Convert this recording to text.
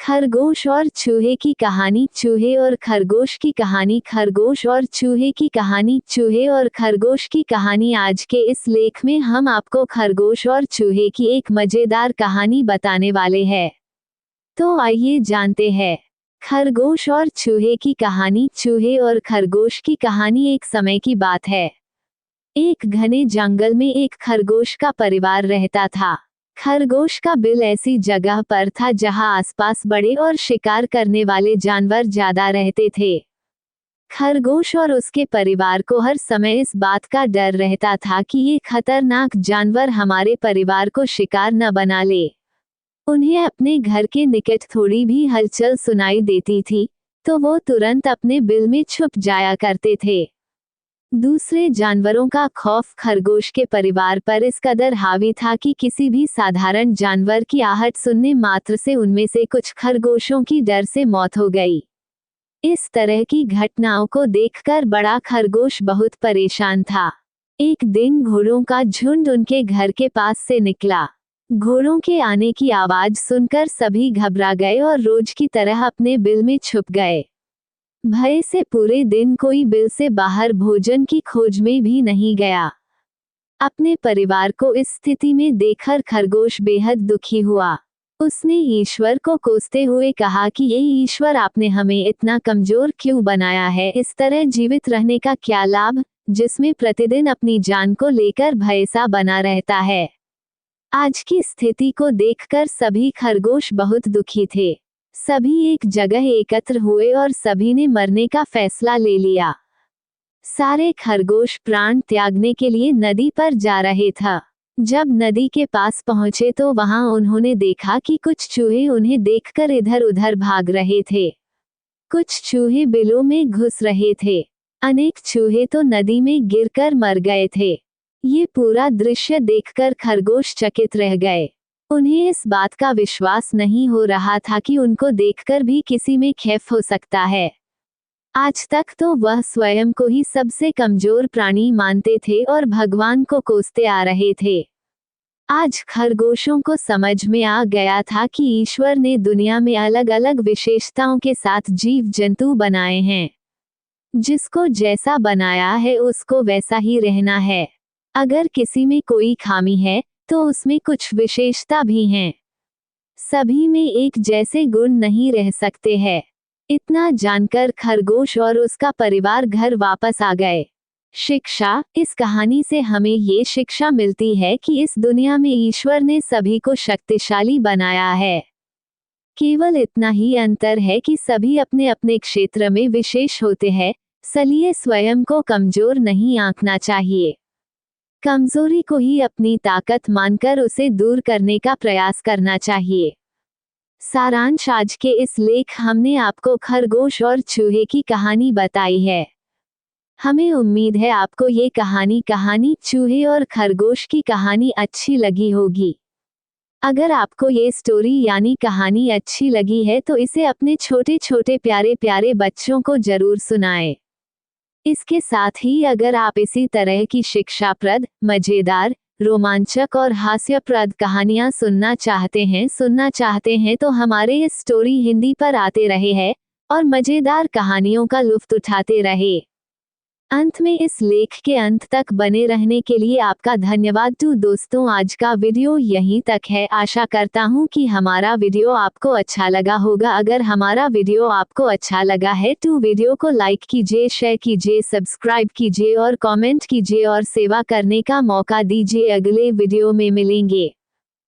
खरगोश और चूहे की कहानी। चूहे और खरगोश की कहानी। खरगोश और चूहे की कहानी। चूहे और खरगोश की कहानी। आज के इस लेख में हम आपको खरगोश और चूहे की एक मजेदार कहानी बताने वाले हैं। तो आइए जानते हैं खरगोश और चूहे की कहानी। चूहे और खरगोश की कहानी। एक समय की बात है। एक घने जंगल में एक खरगोश का परिवार रहता था। खरगोश का बिल ऐसी जगह पर था जहां आसपास बड़े और शिकार करने वाले जानवर ज्यादा रहते थे। खरगोश और उसके परिवार को हर समय इस बात का डर रहता था कि ये खतरनाक जानवर हमारे परिवार को शिकार न बना ले। उन्हें अपने घर के निकट थोड़ी भी हलचल सुनाई देती थी तो वो तुरंत अपने बिल में छुप जाया करते थे। दूसरे जानवरों का खौफ खरगोश के परिवार पर इस कदर हावी था कि किसी भी साधारण जानवर की आहट सुनने मात्र से उनमें से कुछ खरगोशों की डर से मौत हो गई। इस तरह की घटनाओं को देखकर बड़ा खरगोश बहुत परेशान था। एक दिन घोड़ों का झुंड उनके घर के पास से निकला। घोड़ों के आने की आवाज सुनकर सभी घबरा गए और रोज की तरह अपने बिल में छुप गए। भय से पूरे दिन कोई बिल से बाहर भोजन की खोज में भी नहीं गया। अपने परिवार को इस स्थिति में देखकर खरगोश बेहद दुखी हुआ। उसने ईश्वर को कोसते हुए कहा कि ये ईश्वर, आपने हमें इतना कमजोर क्यों बनाया है? इस तरह जीवित रहने का क्या लाभ, जिसमें प्रतिदिन अपनी जान को लेकर भय सा बना रहता है। आज की स्थिति को देखकर सभी खरगोश बहुत दुखी थे। सभी एक जगह एकत्र हुए और सभी ने मरने का फैसला ले लिया। सारे खरगोश प्राण त्यागने के लिए नदी पर जा रहे थे। जब नदी के पास पहुंचे तो वहां उन्होंने देखा कि कुछ चूहे उन्हें देखकर इधर उधर भाग रहे थे। कुछ चूहे बिलों में घुस रहे थे। अनेक चूहे तो नदी में गिरकर मर गए थे। ये पूरा दृश्य देखकर खरगोश चकित रह गए। उन्हें इस बात का विश्वास नहीं हो रहा था कि उनको देखकर भी किसी में खौफ हो सकता है। आज तक तो वह स्वयं को ही सबसे कमजोर प्राणी मानते थे और भगवान को कोसते आ रहे थे। आज खरगोशों को समझ में आ गया था कि ईश्वर ने दुनिया में अलग अलग विशेषताओं के साथ जीव जंतु बनाए हैं। जिसको जैसा बनाया है उसको वैसा ही रहना है। अगर किसी में कोई खामी है तो उसमें कुछ विशेषता भी हैं। सभी में एक जैसे गुण नहीं रह सकते हैं। इतना जानकर खरगोश और उसका परिवार घर वापस आ गए। शिक्षा। इस कहानी से हमें ये शिक्षा मिलती है कि इस दुनिया में ईश्वर ने सभी को शक्तिशाली बनाया है। केवल इतना ही अंतर है कि सभी अपने अपने क्षेत्र में विशेष होते हैं, इसलिए स्वयं को कमजोर नहीं आंकना चाहिए। कमजोरी को ही अपनी ताकत मानकर उसे दूर करने का प्रयास करना चाहिए। सारांश। आज के इस लेख हमने आपको खरगोश और चूहे की कहानी बताई है। हमें उम्मीद है आपको ये कहानी चूहे और खरगोश की कहानी अच्छी लगी होगी। अगर आपको ये स्टोरी यानी कहानी अच्छी लगी है तो इसे अपने छोटे छोटे प्यारे प्यारे बच्चों को जरूर सुनाएं। इसके साथ ही अगर आप इसी तरह की शिक्षाप्रद, मजेदार, रोमांचक और हास्यप्रद कहानियां सुनना चाहते हैं तो हमारे इस स्टोरी हिंदी पर आते रहे हैं और मजेदार कहानियों का लुत्फ उठाते रहे। अंत में इस लेख के अंत तक बने रहने के लिए आपका धन्यवाद। तो दोस्तों, आज का वीडियो यहीं तक है। आशा करता हूँ कि हमारा वीडियो आपको अच्छा लगा होगा। अगर हमारा वीडियो आपको अच्छा लगा है तो वीडियो को लाइक कीजिए, शेयर कीजिए, सब्सक्राइब कीजिए और कमेंट कीजिए और सेवा करने का मौका दीजिए। अगले वीडियो में मिलेंगे।